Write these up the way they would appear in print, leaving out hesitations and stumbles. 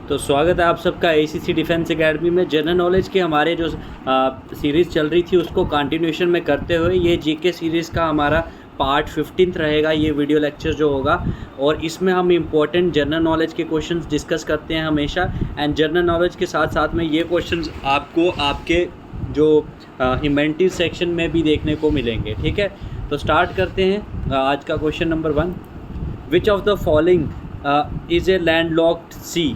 तो स्वागत है आप सबका ACC डिफेंस एकेडमी में। जनरल नॉलेज के हमारे जो सीरीज़ चल रही थी उसको कंटिन्यूशन में करते हुए ये जीके सीरीज़ का हमारा पार्ट 15 रहेगा ये वीडियो लेक्चर जो होगा। और इसमें हम इम्पोर्टेंट जनरल नॉलेज के क्वेश्चंस डिस्कस करते हैं हमेशा। एंड जनरल नॉलेज के साथ साथ में ये क्वेश्चंस आपको आपके जो ह्यूमैनिटीज सेक्शन में भी देखने को मिलेंगे। ठीक है, तो स्टार्ट करते हैं। आज का question number 1, which of the following is a landlocked sea.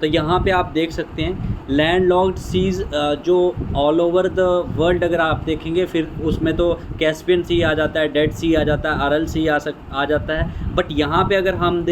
तो यहाँ पे आप देख सकते हैं लैंडलॉक्ड सीज़ जो ऑल ओवर द वर्ल्ड अगर आप देखेंगे फिर उसमें तो कैस्पियन सी आ जाता है, डेड सी आ जाता है, अरल सी आ जाता है। बट यहाँ पे अगर हम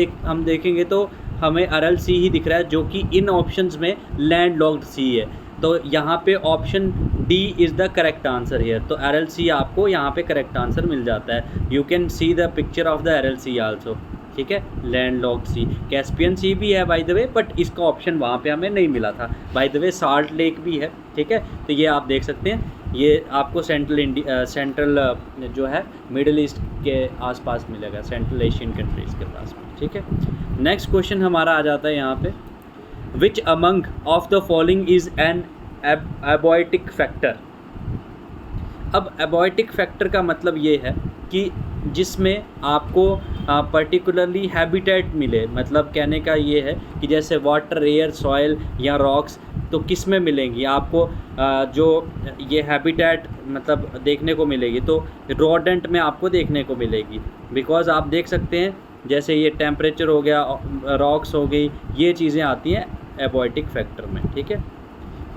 देखेंगे तो हमें अरल सी ही दिख रहा है जो कि इन ऑप्शंस में लैंडलॉक्ड सी है। तो यहाँ पे option D is the correct answer here. तो अरल सी आपको यहाँ पे करेक्ट आंसर मिल जाता है। You can see the picture of the Aral Sea also. ठीक है, लैंडलॉक्ड सी, कैस्पियन सी भी है बाय द वे, बट इसका ऑप्शन वहाँ पे हमें नहीं मिला था। By the way salt lake भी है। ठीक है, तो ये आप देख सकते हैं, ये आपको सेंट्रल जो है मिडिल ईस्ट के आसपास मिलेगा, सेंट्रल एशियन कंट्रीज़ के पास में। ठीक है, नेक्स्ट क्वेश्चन हमारा आ जाता है यहाँ पे, which among of the following is an abiotic factor. अब एबॉयटिक फैक्टर का मतलब ये है कि जिसमें आपको पर्टिकुलरली हैबिटेट मिले। मतलब कहने का ये है कि जैसे वाटर, एयर, सॉइल या रॉक्स, तो किस में मिलेंगी आपको जो ये हैबिटेट मतलब देखने को मिलेगी, तो रोडेंट में आपको देखने को मिलेगी। बिकॉज आप देख सकते हैं जैसे ये टेम्परेचर हो गया, रॉक्स हो गई, ये चीज़ें आती हैं एबॉयटिक फैक्टर में। ठीक है,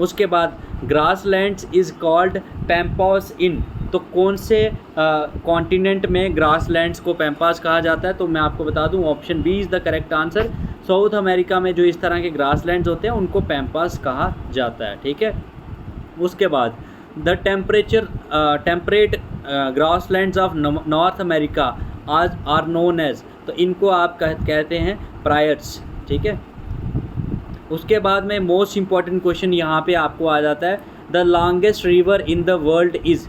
उसके बाद ग्रासलैंड्स इज़ कॉल्ड पैम्पास इन। तो कौन से कॉन्टिनेंट में ग्रासलैंड्स को पैम्पास कहा जाता है? तो मैं आपको बता दूं option B is the correct answer. South America में जो इस तरह के ग्रासलैंड्स होते हैं उनको पैम्पास कहा जाता है। ठीक है, उसके बाद the temperate grasslands of north America आज आर नोन एज। तो इनको आप कहते हैं प्रायर्स। ठीक है, उसके बाद में मोस्ट इम्पॉर्टेंट क्वेश्चन यहाँ पे आपको आ जाता है, the longest river in the world is.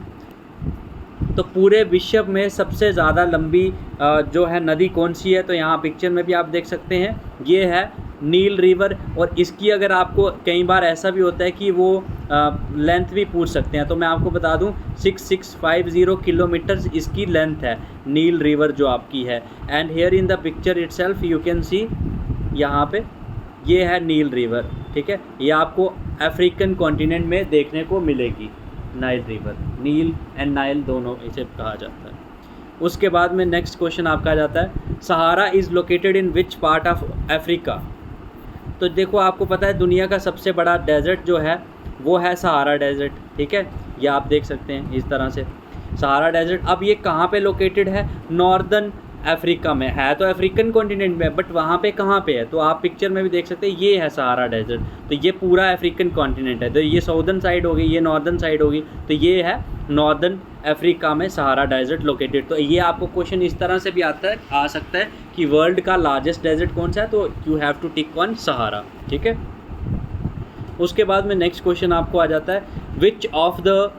तो पूरे विश्व में सबसे ज़्यादा लंबी जो है नदी कौन सी है? तो यहाँ पिक्चर में भी आप देख सकते हैं, ये है नील रिवर। और इसकी अगर आपको कई बार ऐसा भी होता है कि वो लेंथ भी पूछ सकते हैं, तो मैं आपको बता दूं 6650 किलोमीटर्स इसकी लेंथ है, नील रिवर जो आपकी है। And here in the picture itself you can सी, यहाँ पे ये है नील रिवर। ठीक है, ये आपको अफ्रीकन कॉन्टिनेंट में देखने को मिलेगी, नाइल रिवर, नील एंड नाइल दोनों इसे कहा जाता है। उसके बाद में नेक्स्ट क्वेश्चन आपका आ जाता है, Sahara is located in which part of Africa. तो देखो आपको पता है दुनिया का सबसे बड़ा डेजर्ट जो है वो है सहारा डेजर्ट। ठीक है, ये आप देख सकते हैं इस तरह से सहारा डेजर्ट। अब ये कहाँ पे लोकेटेड है? नॉर्दर्न अफ्रीका में है, तो अफ्रीकन कॉन्टिनेंट में, बट वहाँ पे कहाँ पे है? तो आप पिक्चर में भी देख सकते हैं, ये है सहारा डेजर्ट। तो ये पूरा अफ्रीकन कॉन्टिनेंट है। तो ये साउदर्न साइड होगी, ये नॉर्दर्न साइड होगी, तो ये है नॉर्दर्न अफ्रीका में सहारा डेजर्ट लोकेटेड। तो ये आपको क्वेश्चन इस तरह से भी आ सकता है कि वर्ल्ड का लार्जेस्ट डेजर्ट कौन सा है, तो you have to tick on Sahara. ठीक है, उसके बाद में नेक्स्ट क्वेश्चन आपको आ जाता है, which of the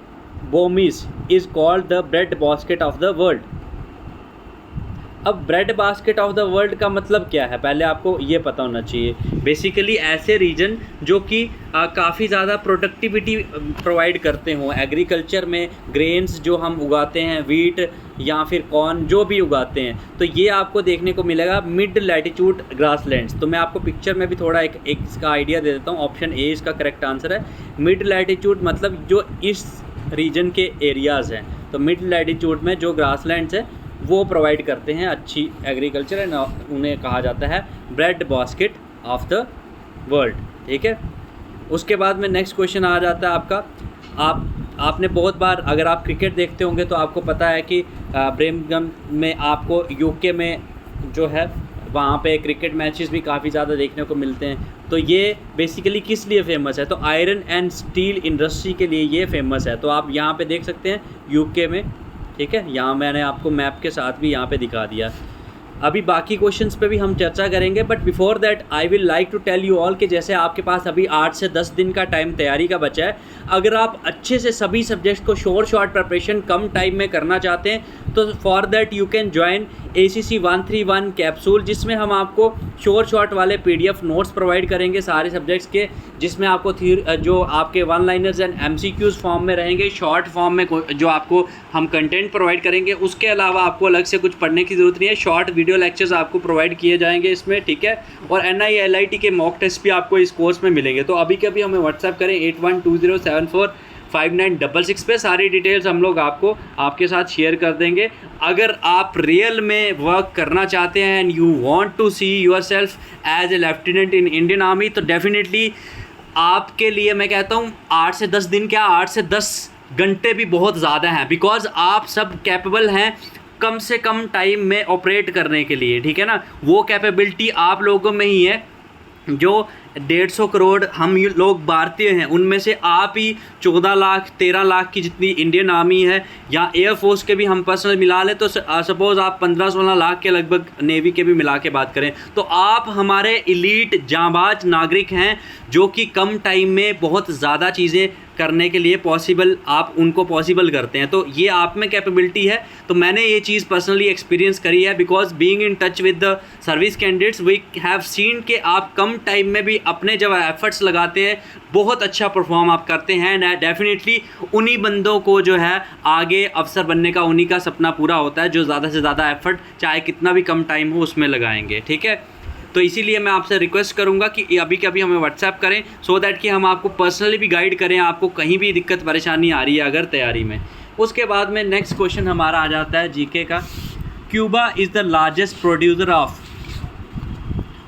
biomes is called the bread basket of the world. अब bread basket of the world का मतलब क्या है, पहले आपको ये पता होना चाहिए। बेसिकली ऐसे रीजन जो कि काफ़ी ज़्यादा प्रोडक्टिविटी प्रोवाइड करते हों एग्रीकल्चर में, ग्रेन्स जो हम उगाते हैं, वीट या फिर कॉर्न जो भी उगाते हैं, तो ये आपको देखने को मिलेगा मिड लैटिट्यूड ग्रासलैंड्स। तो मैं आपको पिक्चर में भी थोड़ा एक इसका आइडिया दे देता हूँ। ऑप्शन ए इसका करेक्ट आंसर है। मिड लैटिट्यूड मतलब जो इस रीजन के एरियाज़ हैं, तो मिड लैटिट्यूड में जो ग्रासलैंड्स हैं वो प्रोवाइड करते हैं अच्छी एग्रीकल्चर, एंड उन्हें कहा जाता है bread basket of the world. ठीक है, उसके बाद में नेक्स्ट क्वेश्चन आ जाता है आपका, आपने बहुत बार अगर आप क्रिकेट देखते होंगे तो आपको पता है कि ब्रमिंघम में आपको यूके में जो है वहाँ पे क्रिकेट मैचेस भी काफ़ी ज़्यादा देखने को मिलते हैं। तो ये बेसिकली किस लिए फेमस है? तो आयरन एंड स्टील इंडस्ट्री के लिए ये फेमस है। तो आप यहाँ पे देख सकते हैं यूके में। ठीक है, यहाँ मैंने आपको मैप के साथ भी यहाँ पे दिखा दिया। अभी बाकी क्वेश्चंस पे भी हम चर्चा करेंगे, but before that I will like to tell you all कि जैसे आपके पास अभी 8 से 10 दिन का टाइम तैयारी का बचा है, अगर आप अच्छे से सभी सब्जेक्ट्स को शॉर्ट प्रिपरेशन कम टाइम में करना चाहते हैं तो for that you can join ACC 131 capsule, जिसमें हम आपको शॉर्ट वाले PDF नोट्स प्रोवाइड करेंगे सारे सब्जेक्ट्स के, जिसमें आपको जो आपके 1 लाइनर्स एंड MCQs फॉर्म में रहेंगे, शॉर्ट फॉर्म में जो आपको हम कंटेंट प्रोवाइड करेंगे। उसके अलावा आपको अलग से कुछ पढ़ने की ज़रूरत नहीं है, शॉर्ट वीडियो लेक्चर्स आपको प्रोवाइड किए जाएंगे इसमें, ठीक है। और NI LIT के मॉक टेस्ट भी आपको इस कोर्स में मिलेंगे। तो अभी के अभी हमें व्हाट्सएप करें 8120745966 पे, सारी डिटेल्स हम लोग आपके साथ शेयर कर देंगे। अगर आप रियल में वर्क करना चाहते हैं and you want to see yourself as a lieutenant in Indian Army, तो डेफिनेटली आपके लिए मैं कहता हूँ 8 से 10 दिन क्या 8 से 10 घंटे भी बहुत ज़्यादा हैं, बिकॉज आप सब कैपेबल हैं कम से कम टाइम में ऑपरेट करने के लिए, ठीक है ना। वो कैपेबिलिटी आप लोगों में ही है जो 150 करोड़ हम लोग भारतीय हैं, उनमें से आप ही 14 लाख 13 लाख की जितनी इंडियन आर्मी है या एयरफोर्स के भी हम पर्सनल मिला लें तो सपोज़ आप 15-16 लाख के लगभग नेवी के भी मिला के बात करें, तो आप हमारे इलीट जांबाज नागरिक हैं जो कि कम टाइम में बहुत ज़्यादा चीज़ें करने के लिए आप उनको पॉसिबल करते हैं। तो ये आप में कैपेबिलिटी है। तो मैंने ये चीज़ पर्सनली एक्सपीरियंस करी है, because being in touch with the service candidates we have seen कि आप कम टाइम में भी अपने जब एफर्ट्स लगाते हैं बहुत अच्छा परफॉर्म आप करते हैं। डेफिनेटली उन्हीं बंदों को जो है आगे अफसर बनने का उन्हीं का सपना पूरा होता है जो ज़्यादा से ज़्यादा एफर्ट चाहे कितना भी कम टाइम हो उसमें लगाएंगे, ठीक है। तो इसीलिए मैं आपसे रिक्वेस्ट करूंगा कि अभी के अभी हमें व्हाट्सएप करें सो दैट कि हम आपको पर्सनली भी गाइड करें, आपको कहीं भी दिक्कत परेशानी आ रही है अगर तैयारी में। उसके बाद में नेक्स्ट क्वेश्चन हमारा आ जाता है GK का, Cuba is the largest producer of.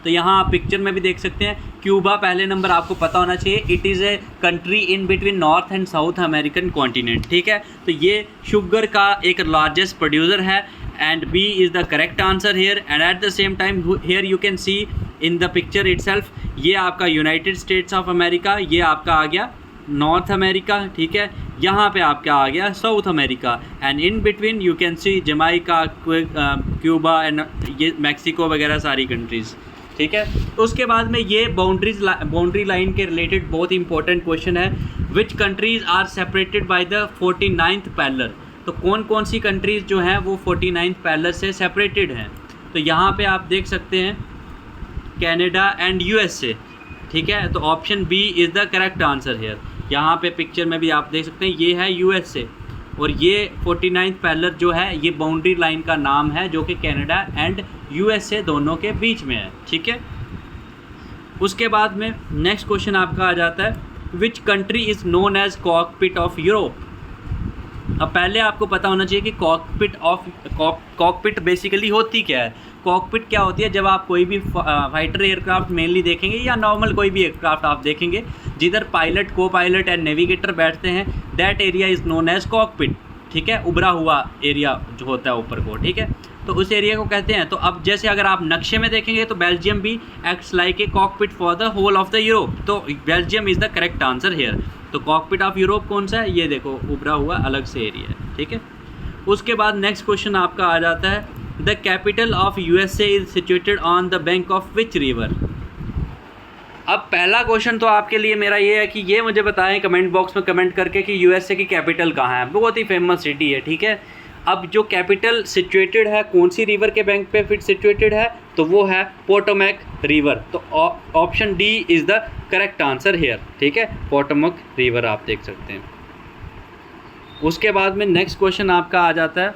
तो यहाँ आप पिक्चर में भी देख सकते हैं क्यूबा, पहले नंबर आपको पता होना चाहिए, it is a country in between north and south American continent, ठीक है। तो ये शुगर का एक लार्जेस्ट प्रोड्यूसर है and B is the correct answer here, and at the same time here you can see in the picture itself ये आपका United states of America, ये आपका आ गया नॉर्थ अमेरिका, ठीक है। यहाँ पे आपका आ गया south America, and in between you can C Jamaica, Cuba and ये मैक्सिको वगैरह सारी कंट्रीज़, ठीक है। तो उसके बाद में ये बाउंड्री लाइन के रिलेटेड बहुत इंपॉर्टेंट क्वेश्चन है, which countries are separated by the 49th parallel. तो कौन कौन सी कंट्रीज़ जो हैं वो 49th पैरेलल से सेपरेटेड हैं। तो यहाँ पे आप देख सकते हैं कनाडा एंड USA, ठीक है। तो option B is the correct answer hair. यहाँ पे पिक्चर में भी आप देख सकते हैं ये है USA, और ये 49th पैरेलल जो है ये बाउंड्री लाइन का नाम है जो कि कनाडा एंड USA दोनों के बीच में है, ठीक है। उसके बाद में नेक्स्ट क्वेश्चन आपका आ जाता है, which country is known as cockpit of Europe. अब पहले आपको पता होना चाहिए कि कॉकपिट बेसिकली होती क्या है। कॉकपिट क्या होती है, जब आप कोई भी फाइटर एयरक्राफ्ट मेनली देखेंगे या नॉर्मल कोई भी एयरक्राफ्ट आप देखेंगे जिधर पायलट, को पायलट एंड नेविगेटर बैठते हैं, that area is known as cockpit, ठीक है। उभरा हुआ एरिया जो होता है ऊपर को, ठीक है, तो उस एरिया को कहते हैं। तो अब जैसे अगर आप नक्शे में देखेंगे तो बेल्जियम भी acts like a cockpit for the whole of the Europe, तो Belgium is the correct answer here. तो कॉकपिट ऑफ यूरोप कौन सा है, ये देखो उभरा हुआ अलग से एरिया है, ठीक है। उसके बाद नेक्स्ट क्वेश्चन आपका आ जाता है, the capital of USA is situated on the bank of which river. अब पहला क्वेश्चन तो आपके लिए मेरा ये है कि ये मुझे बताएं कमेंट बॉक्स में कमेंट करके कि USA की कैपिटल कहाँ है। बहुत ही फेमस सिटी है, ठीक है। अब जो कैपिटल सिचुएटेड है कौन सी रिवर के बैंक पे फिट सिचुएटेड है, तो वो है पोटोमैक रिवर। तो option D is the correct answer hair, ठीक है। पोटोमैक रिवर आप देख सकते हैं। उसके बाद में नेक्स्ट क्वेश्चन आपका आ जाता है,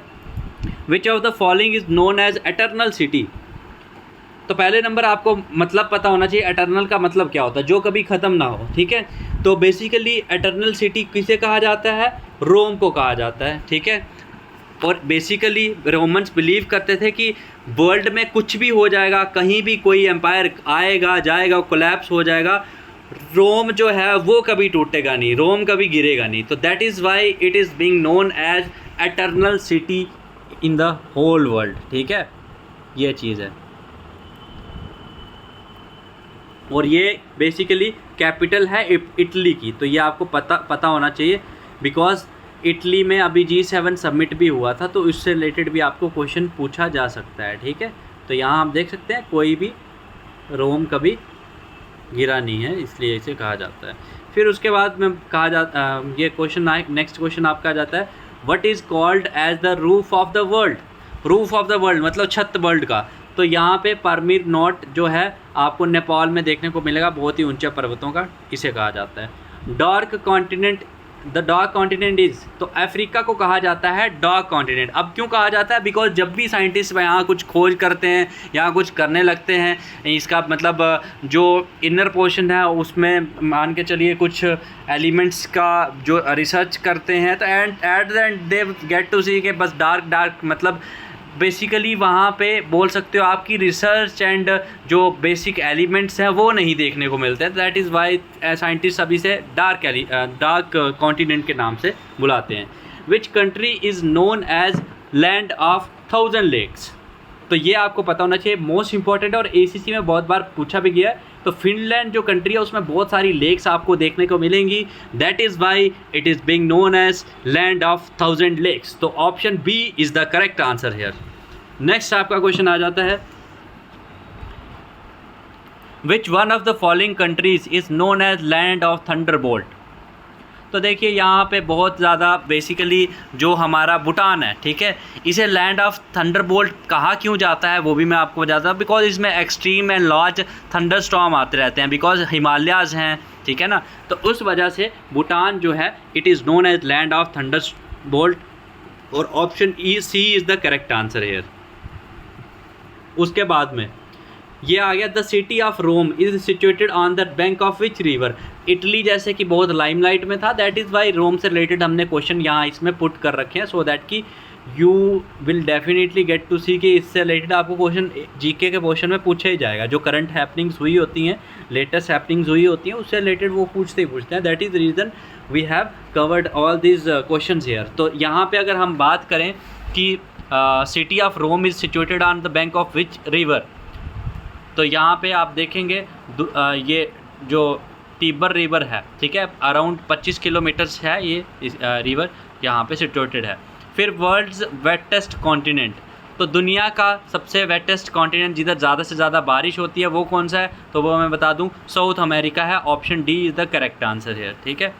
which of the following is known as eternal city. तो पहले नंबर आपको मतलब पता होना चाहिए एटर्नल का मतलब क्या होता है, जो कभी ख़त्म ना हो, ठीक है। तो बेसिकली एटर्नल सिटी किसे कहा जाता है, रोम को कहा जाता है, ठीक है। और बेसिकली रोमन्स बिलीव करते थे कि वर्ल्ड में कुछ भी हो जाएगा, कहीं भी कोई एम्पायर आएगा जाएगा कोलैप्स हो जाएगा, रोम जो है वो कभी टूटेगा नहीं, रोम कभी गिरेगा नहीं। तो that is why it is being known as eternal city in the whole world, ठीक है, ये चीज़ है। और ये बेसिकली कैपिटल है इटली की, तो ये आपको पता होना चाहिए, बिकॉज इटली में अभी G7 समिट भी हुआ था, तो इससे रिलेटेड भी आपको क्वेश्चन पूछा जा सकता है, ठीक है। तो यहाँ आप देख सकते हैं कोई भी रोम कभी गिरा नहीं है, इसलिए इसे कहा जाता है। फिर उसके बाद में कहा जाता ये क्वेश्चन नेक्स्ट क्वेश्चन आपका आ जाता है, what is called as the roof of the world. Roof of the world मतलब छत वर्ल्ड का। तो यहाँ पे परमीर नोट जो है आपको नेपाल में देखने को मिलेगा, बहुत ही ऊंचे पर्वतों का, इसे कहा जाता है। Dark continent, the dark continent is, तो अफ्रीका को कहा जाता है डार्क कॉन्टिनेंट। अब क्यों कहा जाता है? बिकॉज जब भी साइंटिस्ट यहाँ कुछ खोज करते हैं, यहाँ कुछ करने लगते हैं, इसका मतलब जो इनर पोर्शन है उसमें मान के चलिए कुछ एलिमेंट्स का जो रिसर्च करते हैं, तो at the end they get to see के बस डार्क मतलब बेसिकली वहाँ पे बोल सकते हो आपकी रिसर्च एंड जो बेसिक एलिमेंट्स हैं वो नहीं देखने को मिलते हैं। दैट इज़ वाई साइंटिस्ट अभी से डार्क कॉन्टिनेंट के नाम से बुलाते हैं। Which country is known as land of 1000 lakes, तो ये आपको पता होना चाहिए, मोस्ट इंपॉर्टेंट है और ACC में बहुत बार पूछा भी गया है। तो फिनलैंड जो कंट्री है उसमें बहुत सारी लेक्स आपको देखने को मिलेंगी, that is why it is being known as land of 1000 lakes. तो option B is the correct answer here. Next आपका क्वेश्चन आ जाता है, which one of the following countries is known as land of thunderbolt. तो देखिए यहाँ पे बहुत ज़्यादा बेसिकली जो हमारा भूटान है, ठीक है, इसे लैंड ऑफ थंडरबोल्ट कहा क्यों जाता है वो भी मैं आपको बताता हूँ। बिकॉज इसमें extreme and large thunder storm आते रहते हैं, बिकॉज हिमालयाज़ हैं, ठीक है ना, तो उस वजह से भूटान जो है it is known as land of thunderbolt, और option C is the correct answer here. उसके बाद में ये आ गया, the city of Rome is situated on the bank of which river. Italy जैसे कि बहुत लाइमलाइट में था, दैट इज़ वाई रोम से रिलेटेड हमने क्वेश्चन यहाँ इसमें पुट कर रखे हैं, सो दैट कि you will definitely get to see कि इससे रिलेटेड आपको क्वेश्चन जीके के क्वेश्चन में पूछा ही जाएगा। जो करंट हैपनिंग्स हुई होती हैं, लेटेस्ट हैपनिंग्स हुई होती हैं, उससे रिलेटेड वो पूछते हैं। That is reason we have covered all this questions here. तो यहाँ पे अगर हम बात करें कि city of Rome is situated on the bank of which river, तो यहाँ पे आप देखेंगे ये जो टिबर रिवर है, ठीक है, अराउंड 25 किलोमीटर्स है ये रिवर यहाँ पे सिचुएटेड है। फिर वर्ल्ड्स वेटेस्ट कॉन्टिनेंट, तो दुनिया का सबसे वेटेस्ट कॉन्टिनेंट जिधर ज़्यादा से ज़्यादा बारिश होती है वो कौन सा है? तो वो मैं बता दूँ, साउथ अमेरिका है। Option D is the correct answer है, ठीक है।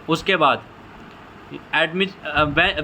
उसके बाद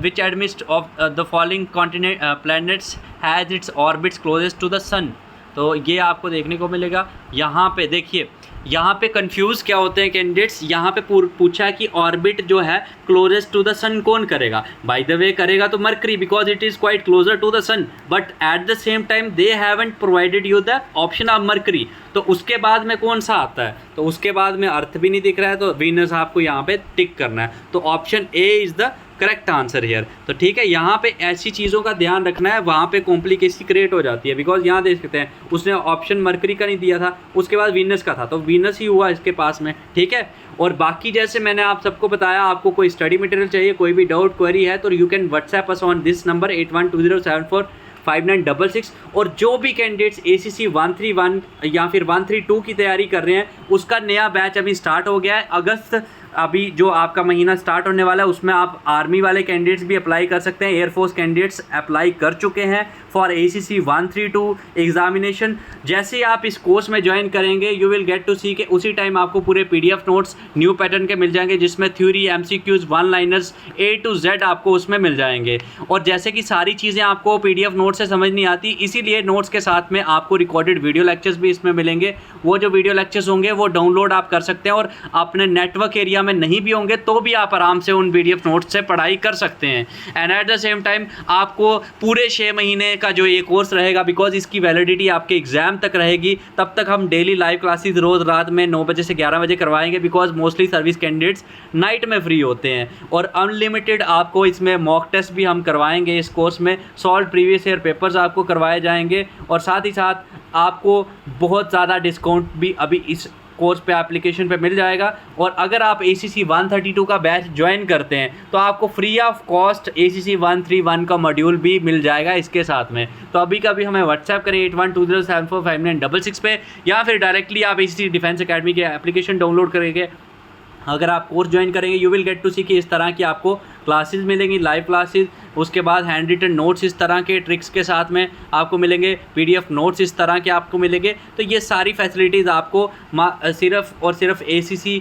which amidst of the following continent planets has its orbits closest to the sun। तो ये आपको देखने को मिलेगा। यहाँ पे देखिए, यहाँ पे कंफ्यूज क्या होते हैं कैंडिडेट्स, यहाँ पे पूछा कि ऑर्बिट जो है क्लोजेस्ट टू द सन कौन करेगा। बाय द वे करेगा तो Mercury, because it is quite closer to the sun, but at the same time they haven't provided you the option of Mercury. तो उसके बाद में कौन सा आता है? तो उसके बाद में अर्थ भी नहीं दिख रहा है, तो वीनस आपको यहाँ पे टिक करना है। तो option A is the correct answer here. तो ठीक है, यहाँ पे ऐसी चीज़ों का ध्यान रखना है, वहाँ पे कॉम्प्लिकेसी क्रिएट हो जाती है। बिकॉज यहाँ देख सकते हैं उसने ऑप्शन मरकरी का नहीं दिया था, उसके बाद वीनस का था, तो वीनस ही हुआ इसके पास में, ठीक है। और बाकी जैसे मैंने आप सबको बताया, आपको कोई स्टडी मटेरियल चाहिए, कोई भी डाउट क्वेरी है, तो you can WhatsApp us on this number 8120745966। और जो भी कैंडिडेट्स ACC 131 या फिर 132 की तैयारी कर रहे हैं, उसका नया बैच अभी स्टार्ट हो गया है। अगस्त अभी जो आपका महीना स्टार्ट होने वाला है, उसमें आप आर्मी वाले कैंडिडेट्स भी अप्लाई कर सकते हैं। एयरफोर्स कैंडिडेट्स अप्लाई कर चुके हैं फॉर ACC 132 एग्जामिनेशन। जैसे ही आप इस कोर्स में ज्वाइन करेंगे, you will get to see के उसी टाइम आपको पूरे PDF नोट्स न्यू पैटर्न के मिल जाएंगे, जिसमें theory, MCQs, one liners A to Z आपको उसमें मिल जाएंगे। और जैसे कि सारी चीज़ें आपको PDF नोट से समझ नहीं आती, इसीलिए नोट्स के साथ में आपको रिकॉर्डेड वीडियो लेक्चर्स भी इसमें मिलेंगे। वो जो वीडियो लेक्चर्स होंगे वो डाउनलोड आप कर सकते हैं, और अपने नेटवर्क एरिया में नहीं भी होंगे तो भी आप आराम से उन PDF नोट्स से पढ़ाई कर सकते हैं। And eight the same time आपको पूरे 6 महीने का जो ये कोर्स रहेगा, बिकॉज इसकी वैलिडिटी आपके एग्जाम तक रहेगी, तब तक हम डेली लाइव क्लासेस रोज़ रात में 9 बजे से 11 बजे करवाएंगे, because mostly service candidates night में फ्री होते हैं। और अनलिमिटेड आपको इसमें मॉक टेस्ट भी हम करवाएंगे इस कोर्स में, सॉल्व प्रीवियस ईयर पेपर्स आपको करवाए जाएंगे, और साथ ही साथ आपको बहुत ज़्यादा डिस्काउंट भी अभी इस कोर्स पे एप्लीकेशन पे मिल जाएगा। और अगर आप ACC 132 का बैच ज्वाइन करते हैं तो आपको फ्री ऑफ कॉस्ट ACC 131 का मॉड्यूल भी मिल जाएगा इसके साथ में। तो अभी का भी हमें व्हाट्सएप करें 8120745966 पे, या फिर डायरेक्टली आप ACC डिफेंस अकेडमी के एप्लीकेशन डाउनलोड करेंगे। अगर आप कोर्स ज्वाइन करेंगे, you will get to see कि इस तरह की आपको क्लासेस मिलेंगी, लाइव क्लासेस उसके बाद हैंड रिटन नोट्स इस तरह के ट्रिक्स के साथ में आपको मिलेंगे, PDF नोट्स इस तरह के आपको मिलेंगे। तो ये सारी फैसिलिटीज़ आपको सिर्फ़ और सिर्फ ACC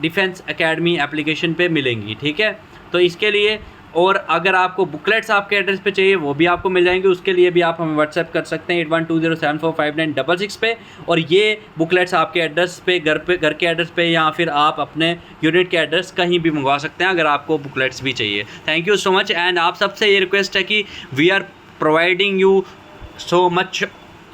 डिफेंस एकेडमी एप्लीकेशन पे मिलेंगी, ठीक है। तो इसके लिए और अगर आपको बुकलेट्स आपके एड्रेस पे चाहिए वो भी आपको मिल जाएंगे, उसके लिए भी आप हमें व्हाट्सएप कर सकते हैं 8120745966 पे। और ये बुकलेट्स आपके एड्रेस पे घर के एड्रेस पे या फिर आप अपने यूनिट के एड्रेस कहीं भी मंगवा सकते हैं अगर आपको बुकलेट्स भी चाहिए। Thank you so much. And आप सबसे ये रिक्वेस्ट है कि we are providing you so much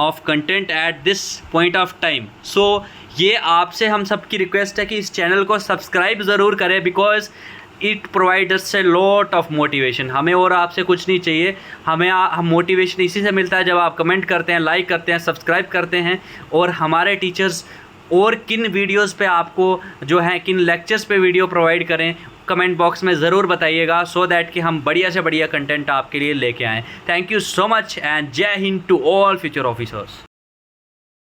of content at this point of time. So ये आपसे हम सबकी रिक्वेस्ट है कि इस चैनल को सब्सक्राइब ज़रूर करें, because it provides a lot of motivation. हमें और आपसे कुछ नहीं चाहिए, हम मोटिवेशन इसी से मिलता है जब आप कमेंट करते हैं, लाइक करते हैं, सब्सक्राइब करते हैं। और हमारे टीचर्स और किन वीडियोस पे आपको जो है किन लेक्चर्स पे वीडियो प्रोवाइड करें कमेंट बॉक्स में ज़रूर बताइएगा, सो दैट कि हम बढ़िया से बढ़िया कंटेंट आपके लिए लेके आएँ। Thank you so much and Jai Hind to all future officers.